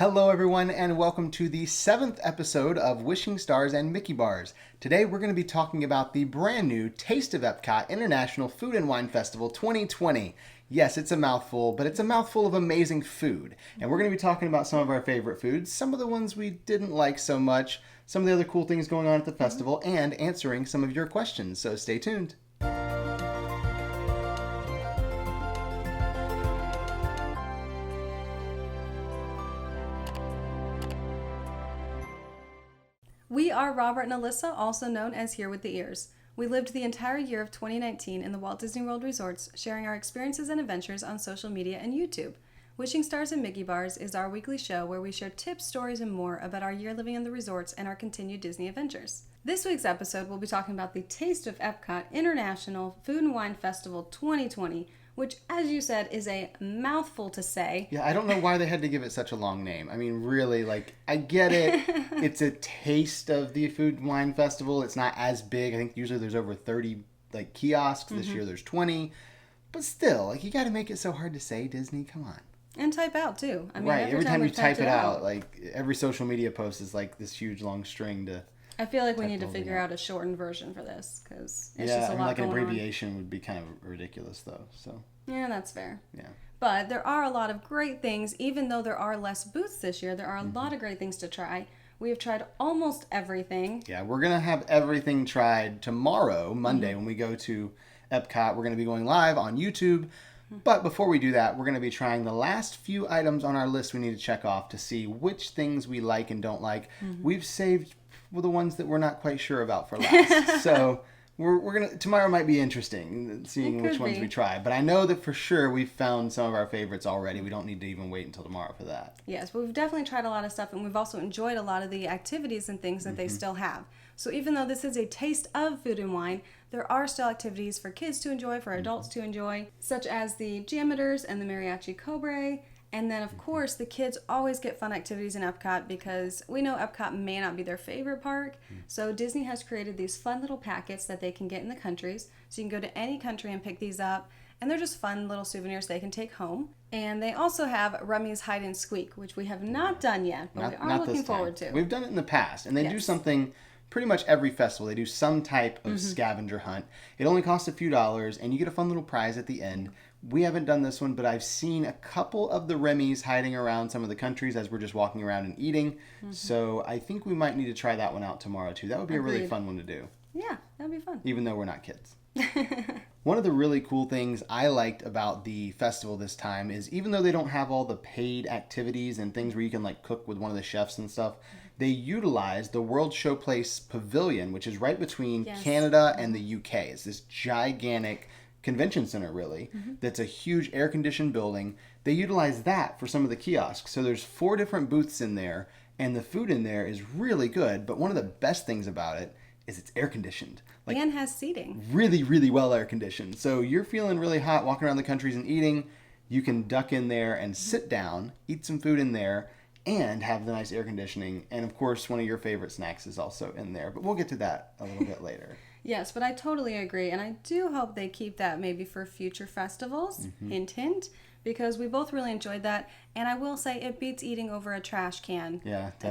Hello everyone and welcome to the 7th episode of Wishing Stars and Mickey Bars. Today we're going to be talking about the brand new Taste of Epcot International Food and Wine Festival 2020. Yes, it's a mouthful, but it's a mouthful of amazing food. And we're going to be talking about some of our favorite foods, some of the ones we didn't like so much, some of the other cool things going on at the festival, and answering some of your questions. So stay tuned. We are Robert and Alyssa, also known as Here with the Ears. We lived the entire year of 2019 in the Walt Disney World resorts, sharing our experiences and adventures on social media and YouTube. Wishing Stars and Mickey Bars is our weekly show where we share tips, stories, and more about our year living in the resorts and our continued Disney adventures. This week's episode, we'll be talking about the Taste of Epcot International Food and Wine Festival 2020, which, as you said, is a mouthful to say. Yeah, I don't know why they had to give it such a long name. I mean, really, I get it. It's a taste of the Food and Wine Festival. It's not as big. I think usually there's over 30, kiosks. This year there's 20. But still, you got to make it so hard to say, Disney. Come on. And type out, too. I mean, right, every time you type it out, every social media post is this huge, long string to... I feel like we need to figure out a shortened version for this, because it's just a lot an going abbreviation would be kind of ridiculous, though. So yeah, that's fair. Yeah. But there are a lot of great things. Even though there are less booths this year, there are a lot of great things to try. We have tried almost everything. Yeah, we're going to have everything tried tomorrow, Monday, when we go to Epcot. We're going to be going live on YouTube. But before we do that, we're going to be trying the last few items on our list we need to check off to see which things we like and don't like. We've saved the ones that we're not quite sure about for last. So we're gonna tomorrow might be interesting, seeing which ones we try. But I know that for sure we've found some of our favorites already. We don't need to even wait until tomorrow for that. Yes, but we've definitely tried a lot of stuff, and we've also enjoyed a lot of the activities and things that they still have. So even though this is a taste of food and wine, there are still activities for kids to enjoy, for adults to enjoy, such as the Geometers and the Mariachi Cobre. And then, of course, the kids always get fun activities in Epcot because we know Epcot may not be their favorite park. So Disney has created these fun little packets that they can get in the countries. So you can go to any country and pick these up. And they're just fun little souvenirs they can take home. And they also have Remy's Hide and Squeak, which we have not done yet, but we are looking forward to. We've done it in the past. And they do something pretty much every festival. They do some type of scavenger hunt. It only costs a few dollars, and you get a fun little prize at the end. We haven't done this one, but I've seen a couple of the Remy's hiding around some of the countries as we're just walking around and eating. So I think we might need to try that one out tomorrow, too. That would be a really fun one to do. Yeah, that would be fun. Even though we're not kids. One of the really cool things I liked about the festival this time is even though they don't have all the paid activities and things where you can cook with one of the chefs and stuff, they utilize the World Showplace Pavilion, which is right between Canada and the UK. It's this gigantic convention center, really, that's a huge air-conditioned building. They utilize that for some of the kiosks. So there's 4 different booths in there, and the food in there is really good. But one of the best things about it is it's air-conditioned. And has seating. Really, really well air-conditioned. So you're feeling really hot walking around the countries and eating. You can duck in there and sit down, eat some food in there, and have the nice air conditioning. And of course, one of your favorite snacks is also in there. But we'll get to that a little bit later. Yes, but I totally agree. And I do hope they keep that maybe for future festivals. Hint, hint. Because we both really enjoyed that. And I will say it beats eating over a trash can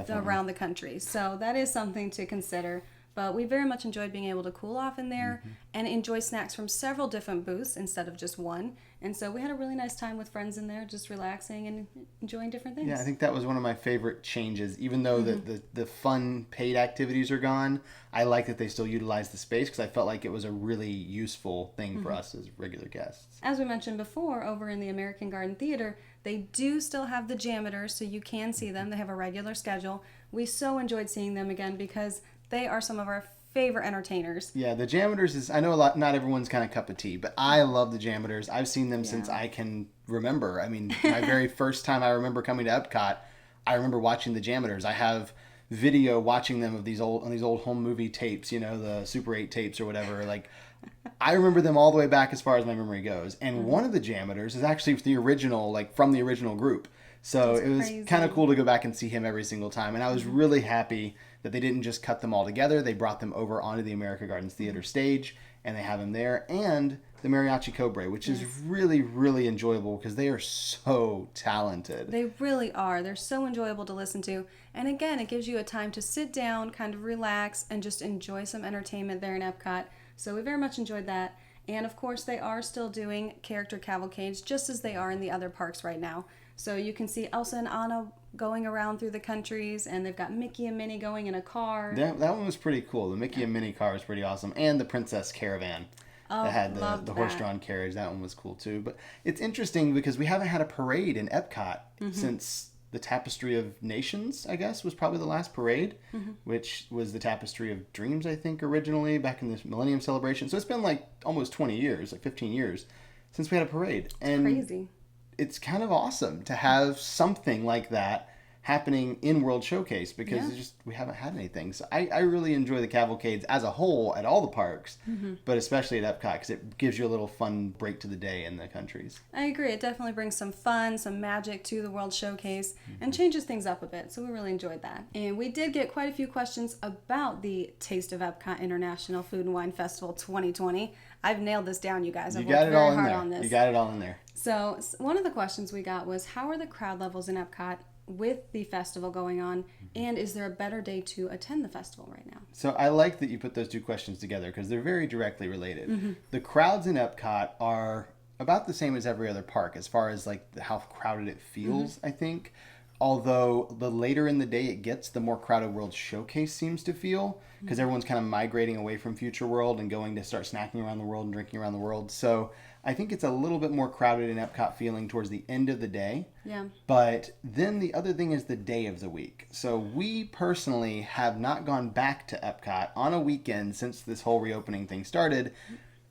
around the country. So that is something to consider. But we very much enjoyed being able to cool off in there and enjoy snacks from several different booths instead of just one. And so we had a really nice time with friends in there, just relaxing and enjoying different things. Yeah, I think that was one of my favorite changes. Even though the fun paid activities are gone, I like that they still utilize the space because I felt like it was a really useful thing for us as regular guests. As we mentioned before, over in the American Garden Theater, they do still have the Geometers, so you can see them. They have a regular schedule. We so enjoyed seeing them again because they are some of our favorite entertainers. Yeah, the Geometers is, I know not everyone's kind of cup of tea, but I love the Geometers. I've seen them since I can remember. I mean, my very first time I remember coming to Epcot, I remember watching the Geometers. I have video watching them of these old home movie tapes, the Super 8 tapes or whatever. I remember them all the way back as far as my memory goes. And one of the Geometers is actually the original, from the original group. So it was kind of cool to go back and see him every single time. And I was really happy that they didn't just cut them all together. They brought them over onto the America Gardens Theater stage, and they have him there. And the Mariachi Cobre, which is really, really enjoyable because they are so talented. They really are. They're so enjoyable to listen to. And again, it gives you a time to sit down, kind of relax, and just enjoy some entertainment there in Epcot. So we very much enjoyed that. And of course, they are still doing character cavalcades just as they are in the other parks right now. So you can see Elsa and Anna going around through the countries, and they've got Mickey and Minnie going in a car. That one was pretty cool. The Mickey and Minnie car was pretty awesome. And the Princess Caravan that had the horse-drawn carriage. That one was cool too. But it's interesting because we haven't had a parade in Epcot since the Tapestry of Nations, I guess, was probably the last parade, which was the Tapestry of Dreams, I think, originally, back in the Millennium Celebration. So it's been like almost 20 years, like 15 years, since we had a parade. And crazy. It's kind of awesome to have something like that happening in World Showcase because it's just we haven't had anything. So I really enjoy the cavalcades as a whole at all the parks, but especially at Epcot because it gives you a little fun break to the day in the countries. I agree. It definitely brings some fun, some magic to the World Showcase and changes things up a bit. So we really enjoyed that. And we did get quite a few questions about the Taste of Epcot International Food and Wine Festival 2020. I've nailed this down, you guys. I've worked very hard on this. You got it all in there. So one of the questions we got was, how are the crowd levels in Epcot with the festival going on, and is there a better day to attend the festival right now? So I like that you put those two questions together because they're very directly related. The crowds in Epcot are about the same as every other park as far as like how crowded it feels, I think. Although the later in the day it gets, the more crowded World Showcase seems to feel because everyone's kind of migrating away from Future World and going to start snacking around the world and drinking around the world. So I think it's a little bit more crowded in Epcot feeling towards the end of the day. Yeah. But then the other thing is the day of the week. So we personally have not gone back to Epcot on a weekend since this whole reopening thing started,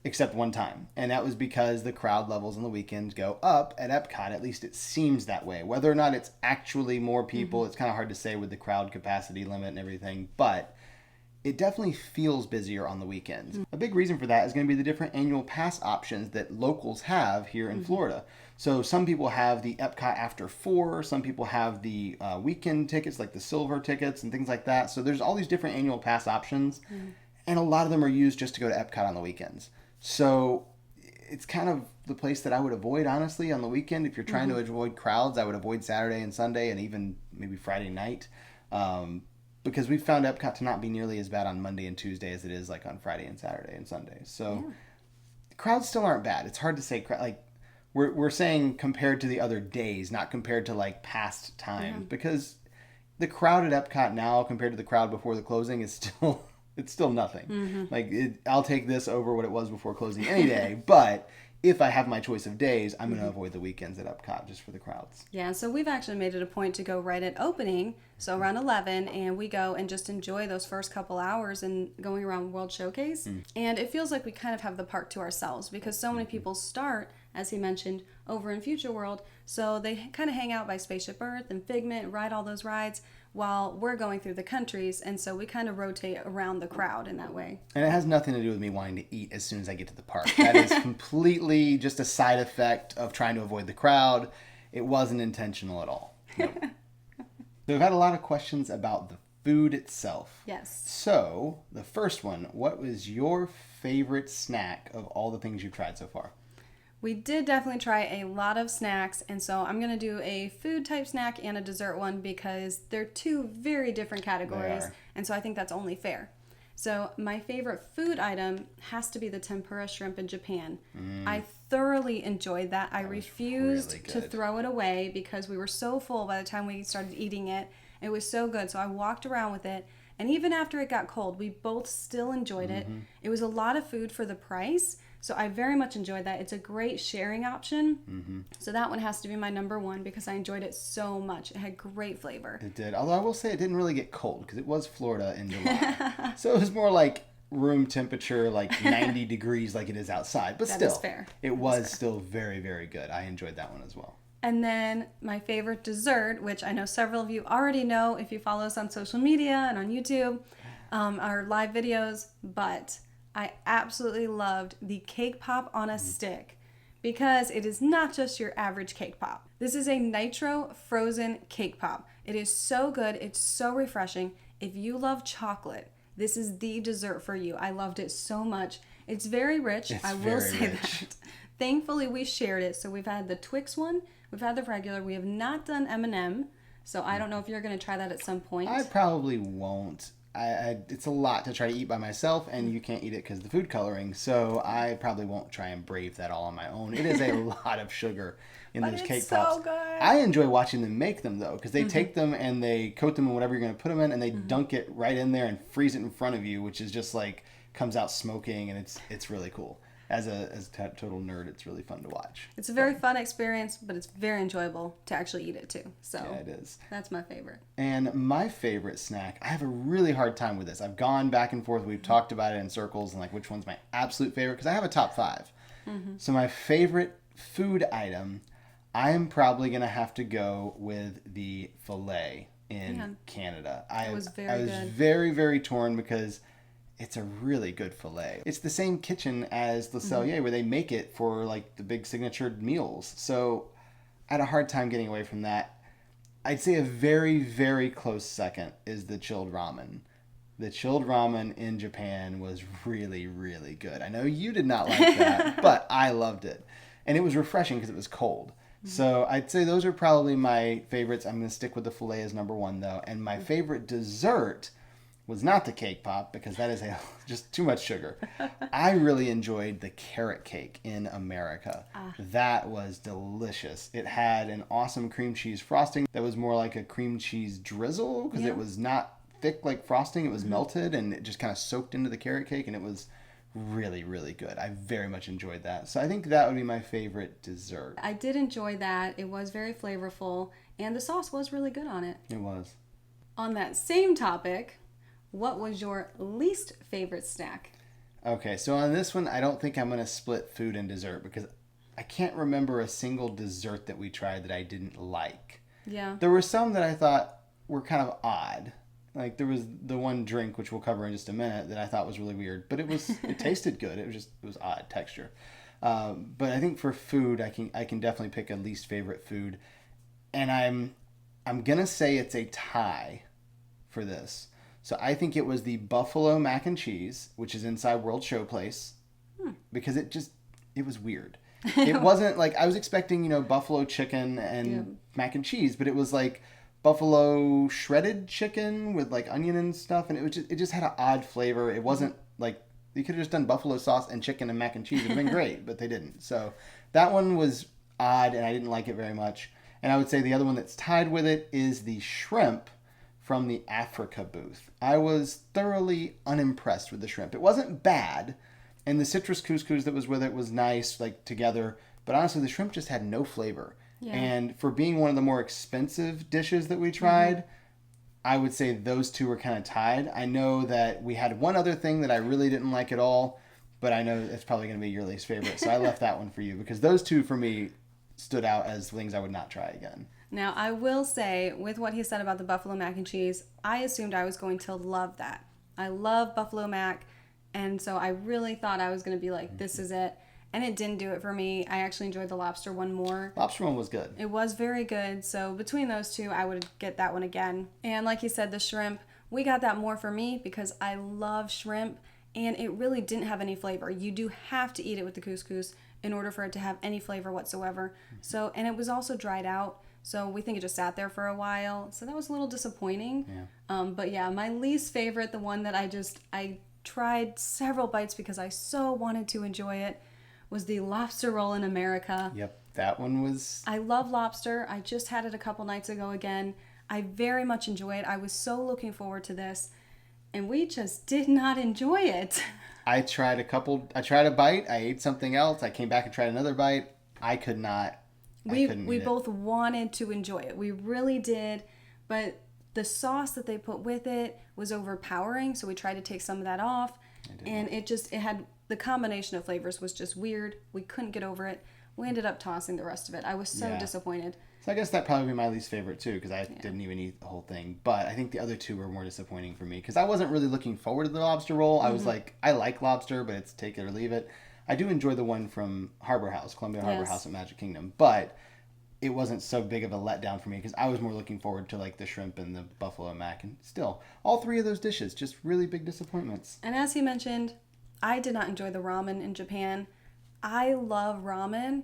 except one time. And that was because the crowd levels on the weekends go up at Epcot. At least it seems that way. Whether or not it's actually more people, it's kind of hard to say with the crowd capacity limit and everything. But it definitely feels busier on the weekends. A big reason for that is going to be the different annual pass options that locals have here in Florida. So some people have the Epcot After 4, some people have the weekend tickets like the silver tickets and things like that. So there's all these different annual pass options, and a lot of them are used just to go to Epcot on the weekends. So it's kind of the place that I would avoid, honestly, on the weekend. If you're trying to avoid crowds, I would avoid Saturday and Sunday and even maybe Friday night. Because we've found Epcot to not be nearly as bad on Monday and Tuesday as it is like on Friday and Saturday and Sunday. So the crowds still aren't bad. It's hard to say, like, we're saying compared to the other days, not compared to like past times, because the crowd at Epcot now compared to the crowd before the closing is still, it's still nothing. Like I'll take this over what it was before closing any day, but if I have my choice of days, I'm going to avoid the weekends at Epcot just for the crowds. Yeah, so we've actually made it a point to go right at opening, so around 11, and we go and just enjoy those first couple hours and going around World Showcase. And it feels like we kind of have the park to ourselves because so many people start, as he mentioned, over in Future World. So they kind of hang out by Spaceship Earth and Figment, ride all those rides while we're going through the countries. And so we kind of rotate around the crowd in that way. And it has nothing to do with me wanting to eat as soon as I get to the park. That is completely just a side effect of trying to avoid the crowd. It wasn't intentional at all. Nope. So we've had a lot of questions about the food itself. Yes. So the first one, what was your favorite snack of all the things you've tried so far? We did definitely try a lot of snacks, and so I'm going to do a food type snack and a dessert one because they're two very different categories, and so I think that's only fair. So my favorite food item has to be the tempura shrimp in Japan. I thoroughly enjoyed that. I refused really to throw it away because we were so full by the time we started eating it. It was so good, so I walked around with it, and even after it got cold, we both still enjoyed it. It was a lot of food for the price. So I very much enjoyed that. It's a great sharing option. So that one has to be my number one because I enjoyed it so much. It had great flavor. It did. Although I will say it didn't really get cold because it was Florida in July. So it was more like room temperature, like 90 degrees like it is outside. But That still, is fair. It was still very, very good. I enjoyed that one as well. And then my favorite dessert, which I know several of you already know if you follow us on social media and on YouTube, our live videos, but I absolutely loved the cake pop on a stick because it is not just your average cake pop. This is a nitro frozen cake pop. It is so good. It's so refreshing. If you love chocolate, this is the dessert for you. I loved it so much. It's very rich. It's I will very say rich. that. Thankfully, we shared it. So we've had the Twix one. We've had the regular. We have not done M&M. So I don't know if you're going to try that at some point. I probably won't. It's a lot to try to eat by myself, and you can't eat it because of the food coloring. So I probably won't try and brave that all on my own. It is a lot of sugar in But those it's cake so pops. good. I enjoy watching them make them though, because they take them and they coat them in whatever you're going to put them in, and they dunk it right in there and freeze it in front of you, which is just like comes out smoking, and it's really cool. As a total nerd, it's really fun to watch. It's a very fun experience, but it's very enjoyable to actually eat it too. So Yeah, it is. that's my favorite. And my favorite snack, I have a really hard time with this. I've gone back and forth. We've talked about it in circles and like which one's my absolute favorite because I have a top 5. So my favorite food item, I am probably going to have to go with the filet in Canada. I was good. very, very torn because it's a really good filet. It's the same kitchen as Le Cellier where they make it for like the big signature meals. So I had a hard time getting away from that. I'd say a very, very close second is the chilled ramen. The chilled ramen in Japan was really, really good. I know you did not like that, but I loved it. And it was refreshing because it was cold. So I'd say those are probably my favorites. I'm going to stick with the filet as number 1 though. And my favorite dessert was not the cake pop because that is just too much sugar. I really enjoyed the carrot cake in America. That was delicious. It had an awesome cream cheese frosting that was more like a cream cheese drizzle because it was not thick like frosting. It was melted and it just kind of soaked into the carrot cake, and it was really, really good. I very much enjoyed that. So I think that would be my favorite dessert. I did enjoy that. It was very flavorful, and the sauce was really good on it. It was. On that same topic, what was your least favorite snack? Okay, so on this one, I don't think I'm going to split food and dessert because I can't remember a single dessert that we tried that I didn't like. Yeah. There were some that I thought were kind of odd. Like there was the one drink, which we'll cover in just a minute, that I thought was really weird, but it tasted good. It was odd texture. But I think for food, I can definitely pick a least favorite food, and I'm gonna say it's a tie for this. So I think it was the buffalo mac and cheese, which is inside World Showplace, because it was weird. It wasn't like I was expecting, buffalo chicken and mac and cheese, but it was like buffalo shredded chicken with like onion and stuff, and it just had an odd flavor. It wasn't like you could have just done buffalo sauce and chicken and mac and cheese. It would have been great, but they didn't. So that one was odd, and I didn't like it very much. And I would say the other one that's tied with it is the shrimp from the Africa booth. I was thoroughly unimpressed with the shrimp. It wasn't bad, and the citrus couscous that was with it was nice, like together. But honestly, the shrimp just had no flavor. Yeah. And for being one of the more expensive dishes that we tried, I would say those two were kind of tied. I know that we had one other thing that I really didn't like at all, but I know it's probably going to be your least favorite. So I left that one for you because those two for me stood out as things I would not try again. Now, I will say, with what he said about the buffalo mac and cheese, I assumed I was going to love that. I love buffalo mac, and so I really thought I was going to be like, this is it. And it didn't do it for me. I actually enjoyed the lobster one more. Lobster one was good. It was very good. So between those two, I would get that one again. And like you said, the shrimp, we got that more for me because I love shrimp, and it really didn't have any flavor. You do have to eat it with the couscous in order for it to have any flavor whatsoever. So, and it was also dried out. So we think it just sat there for a while. So that was a little disappointing. Yeah. But yeah, my least favorite, the one that I tried several bites because I so wanted to enjoy it, was the lobster roll in America. Yep, that one was... I love lobster. I just had it a couple nights ago again. I very much enjoy it. I was so looking forward to this, and we just did not enjoy it. I tried a bite. I ate something else. I came back and tried another bite. I could not. We both wanted to enjoy it. We really did, but the sauce that they put with it was overpowering, so we tried to take some of that off, and it had the combination of flavors was just weird. We couldn't get over it. We ended up tossing the rest of it. I was so disappointed. So I guess that probably be my least favorite too, because I didn't even eat the whole thing. But I think the other two were more disappointing for me because I wasn't really looking forward to the lobster roll. I was like, I like lobster, but it's take it or leave it. I do enjoy the one from Columbia Harbor House at Magic Kingdom, but it wasn't so big of a letdown for me because I was more looking forward to like the shrimp and the buffalo mac, and still all three of those dishes just really big disappointments. And as he mentioned, I did not enjoy the ramen in Japan. I love ramen,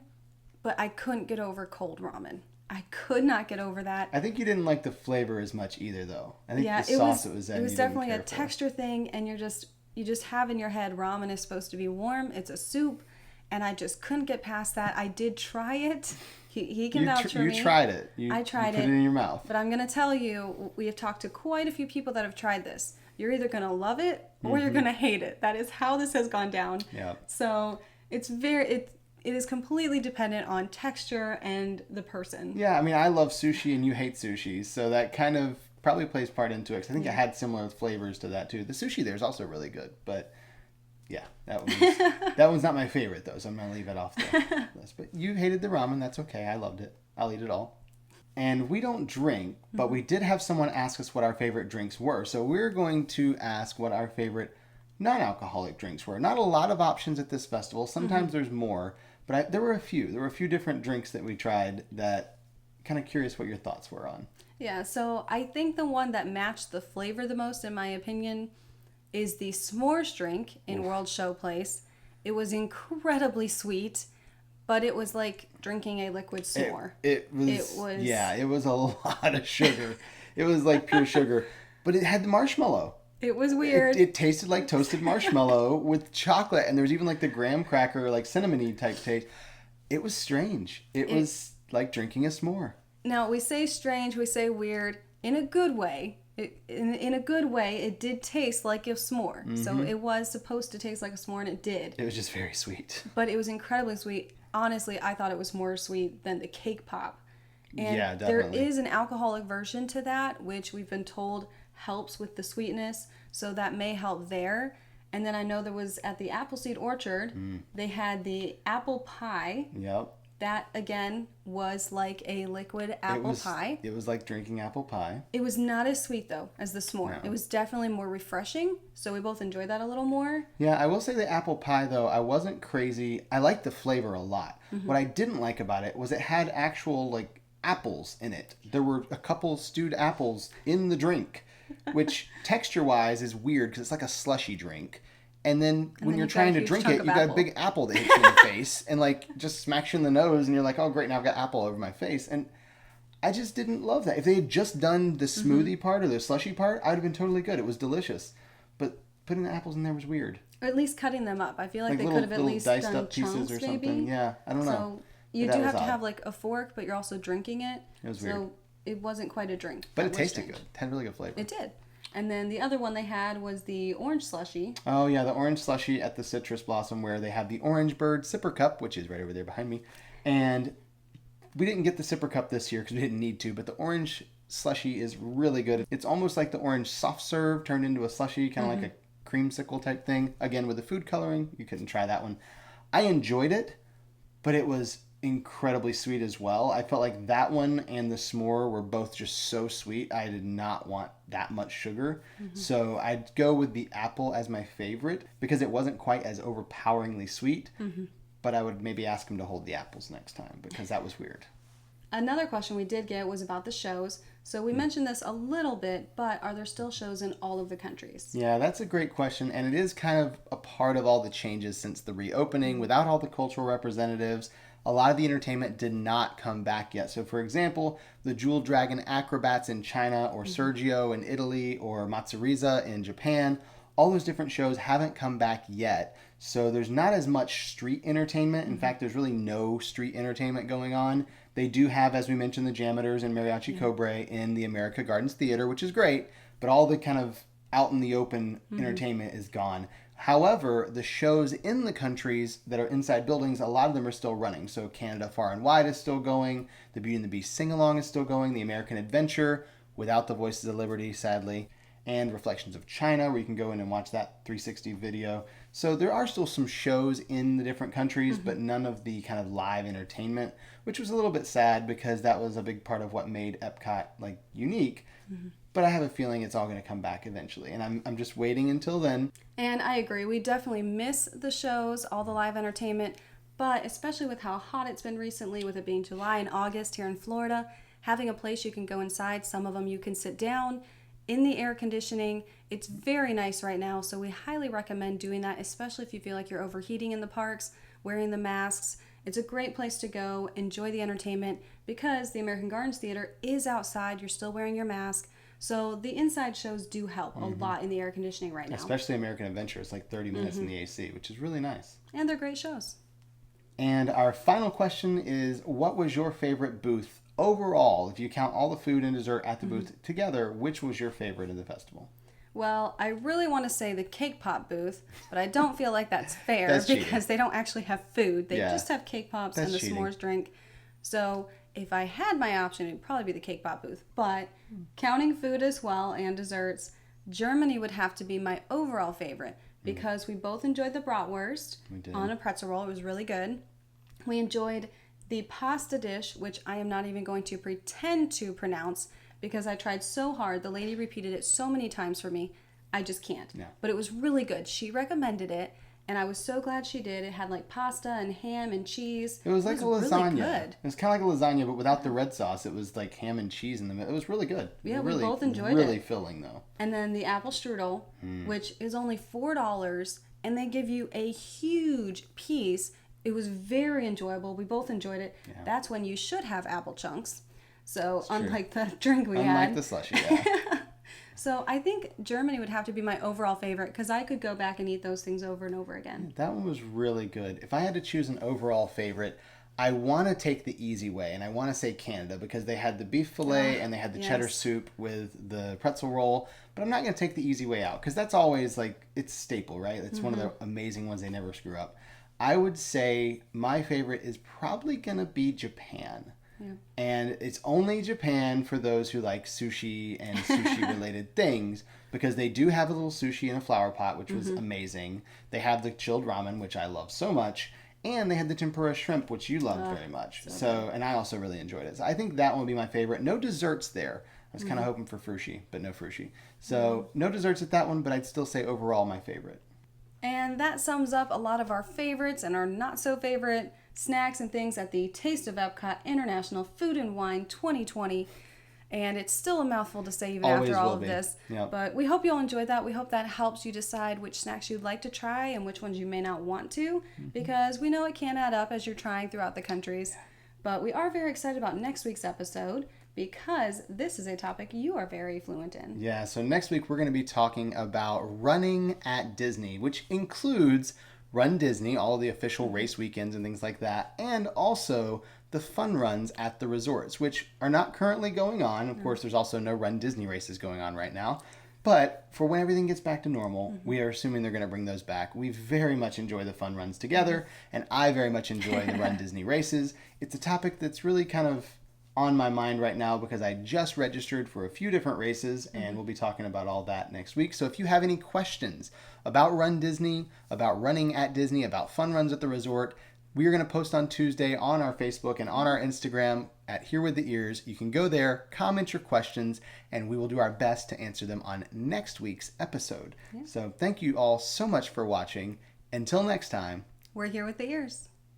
but I couldn't get over cold ramen. I could not get over that. I think you didn't like the flavor as much either, though. I think Yeah, the sauce it was in, it was you didn't definitely care a for. texture thing, and you just have in your head ramen is supposed to be warm. It's a soup, and I just couldn't get past that. I did try it. He can vouch for me. You tried it. I tried you put it in your mouth. But I'm going to tell you, we have talked to quite a few people that have tried this. You're either going to love it or you're going to hate it. That is how this has gone down. Yeah. So it is completely dependent on texture and the person. Yeah, I mean, I love sushi and you hate sushi, so that kind of probably plays part into it. 'Cause I think it had similar flavors to that too. The sushi there is also really good, but yeah, that one's not my favorite though, so I'm gonna leave it off the list. But you hated the ramen, that's okay. I loved it. I'll eat it all. And we don't drink, but we did have someone ask us what our favorite drinks were. So we're going to ask what our favorite non-alcoholic drinks were. Not a lot of options at this festival. Sometimes there's more, but there were a few. There were a few different drinks that we tried that kind of curious what your thoughts were on. Yeah, so I think the one that matched the flavor the most, in my opinion, is the s'mores drink in World Show Place. It was incredibly sweet, but it was like drinking a liquid s'more. It was a lot of sugar. It was like pure sugar, but it had the marshmallow. It was weird. It tasted like toasted marshmallow with chocolate, and there was even like the graham cracker, like cinnamony type taste. It was strange. It was like drinking a s'more. Now, we say strange, we say weird, in a good way. In a good way, it did taste like a s'more. So it was supposed to taste like a s'more, and it did. It was just very sweet. But it was incredibly sweet. Honestly, I thought it was more sweet than the cake pop. And yeah, there definitely. is an alcoholic version to that, which we've been told helps with the sweetness. So that may help there. And then I know there was at the Appleseed Orchard, they had the apple pie. Yep. That, again, was like a liquid apple pie. It was like drinking apple pie. It was not as sweet, though, as the s'more. No. It was definitely more refreshing, so we both enjoyed that a little more. Yeah, I will say the apple pie, though, I wasn't crazy. I liked the flavor a lot. What I didn't like about it was it had actual, like, apples in it. There were a couple stewed apples in the drink, which texture-wise is weird because it's like a slushy drink. And then when you're trying to drink it, you got a big apple that hits you in the face and like just smacks you in the nose, and you're like, oh great, now I've got apple over my face. And I just didn't love that. If they had just done the smoothie part or the slushy part, I'd have been totally good. It was delicious. But putting the apples in there was weird. Or at least cutting them up. I feel like they little, could have at little least diced done up pieces chunks, or maybe. something. Yeah, I don't know. So you But do that have was to odd. have like a fork, but you're also drinking it. It was so weird. It wasn't quite a drink. But That it was tasted strange. good. It had really good flavor. It did. And then the other one they had was the orange slushy. Oh yeah, the orange slushy at the Citrus Blossom, where they have the Orange Bird sipper cup, which is right over there behind me. And we didn't get the sipper cup this year because we didn't need to, but the orange slushy is really good. It's almost like the orange soft serve turned into a slushy, kind of like a creamsicle type thing. Again, with the food coloring, you couldn't try that one. I enjoyed it, but it was incredibly sweet as well. I felt like that one and the s'more were both just so sweet. I did not want that much sugar. So I'd go with the apple as my favorite because it wasn't quite as overpoweringly sweet. But I would maybe ask him to hold the apples next time because that was weird. Another question we did get was about the shows. So we mentioned this a little bit, but are there still shows in all of the countries? Yeah, that's a great question. And it is kind of a part of all the changes since the reopening. Without all the cultural representatives, a lot of the entertainment did not come back yet. So, for example, the Jewel Dragon acrobats in China, or Sergio in Italy, or Matsuriza in Japan, all those different shows haven't come back yet. So there's not as much street entertainment. In fact, there's really no street entertainment going on. They do have, as we mentioned, the Jameters and Mariachi Cobre in the America Gardens Theater, which is great, but all the kind of out in the open entertainment is gone. However, the shows in the countries that are inside buildings, a lot of them are still running. So Canada Far and Wide is still going. The Beauty and the Beast Sing-Along is still going. The American Adventure, without the Voices of Liberty, sadly. And Reflections of China, where you can go in and watch that 360 video. So there are still some shows in the different countries, but none of the kind of live entertainment, which was a little bit sad because that was a big part of what made Epcot like unique. But I have a feeling it's all going to come back eventually, and I'm just waiting until then. And I agree. We definitely miss the shows, all the live entertainment, but especially with how hot it's been recently, with it being July and August here in Florida, having a place you can go inside, some of them you can sit down, in the air conditioning. It's very nice right now, so we highly recommend doing that, especially if you feel like you're overheating in the parks, wearing the masks. It's a great place to go, enjoy the entertainment, because the American Gardens Theater is outside. You're still wearing your mask. So the inside shows do help a lot in the air conditioning right now. Especially American Adventure. It's like 30 minutes in the AC, which is really nice. And they're great shows. And our final question is, what was your favorite booth overall? If you count all the food and dessert at the booth together, which was your favorite of the festival? Well, I really want to say the cake pop booth, but I don't feel like that's fair That's because cheating. they don't actually have food. They Yeah. just have cake pops That's and the cheating. s'mores drink. So if I had my option, it would probably be the cake pop booth. But counting food as well and desserts, Germany would have to be my overall favorite because we both enjoyed the bratwurst We did. on a pretzel roll. It was really good. We enjoyed the pasta dish, which I am not even going to pretend to pronounce because I tried so hard. The lady repeated it so many times for me. I just can't. Yeah. But it was really good. She recommended it, and I was so glad she did. It had like pasta and ham and cheese. It was like a lasagna. Really good. It was kind of like a lasagna, but without the red sauce. It was like ham and cheese in the middle. It was really good. Yeah, we really, both enjoyed really it. filling, though. And then the apple strudel, which is only $4, and they give you a huge piece. It was very enjoyable. We both enjoyed it. Yeah. That's when you should have apple chunks. So true. unlike the drink we Unlike had. the slushy, yeah. So I think Germany would have to be my overall favorite because I could go back and eat those things over and over again. That one was really good. If I had to choose an overall favorite, I want to take the easy way, and I want to say Canada because they had the beef fillet and they had the cheddar yes. soup with the pretzel roll. But I'm not going to take the easy way out because that's always like, it's staple, right? It's one of the amazing ones. They never screw up. I would say my favorite is probably going to be Japan. Yeah. And it's only Japan for those who like sushi and sushi related things because they do have a little sushi in a flower pot, which was amazing. They have the chilled ramen, which I love so much. And they had the tempura shrimp, which you loved very much. So, and I also really enjoyed it. So I think that one would be my favorite. No desserts there. I was kind of hoping for frushi, but no frushi. So no desserts at that one, but I'd still say overall my favorite. And that sums up a lot of our favorites and our not so favorite snacks and things at the Taste of Epcot International Food and Wine 2020. And it's still a mouthful to say even Always after all will of be. this. Yep. But we hope you all enjoyed that. We hope that helps you decide which snacks you'd like to try and which ones you may not want to, because we know it can add up as you're trying throughout the countries. But we are very excited about next week's episode because this is a topic you are very fluent in. Yeah, so next week we're going to be talking about running at Disney, which includes Run Disney, all the official race weekends and things like that, and also the fun runs at the resorts, which are not currently going on. Of course, there's also no Run Disney races going on right now. But for when everything gets back to normal, we are assuming they're going to bring those back. We very much enjoy the fun runs together, and I very much enjoy the Run Disney races. It's a topic that's really kind of on my mind right now because I just registered for a few different races, and we'll be talking about all that next week. So if you have any questions about Run Disney, about running at Disney, about fun runs at the resort, we are going to post on Tuesday on our Facebook and on our Instagram at Here With The Ears. You can go there, comment your questions, and we will do our best to answer them on next week's episode. So thank you all so much for watching. Until next time, We're here with the ears.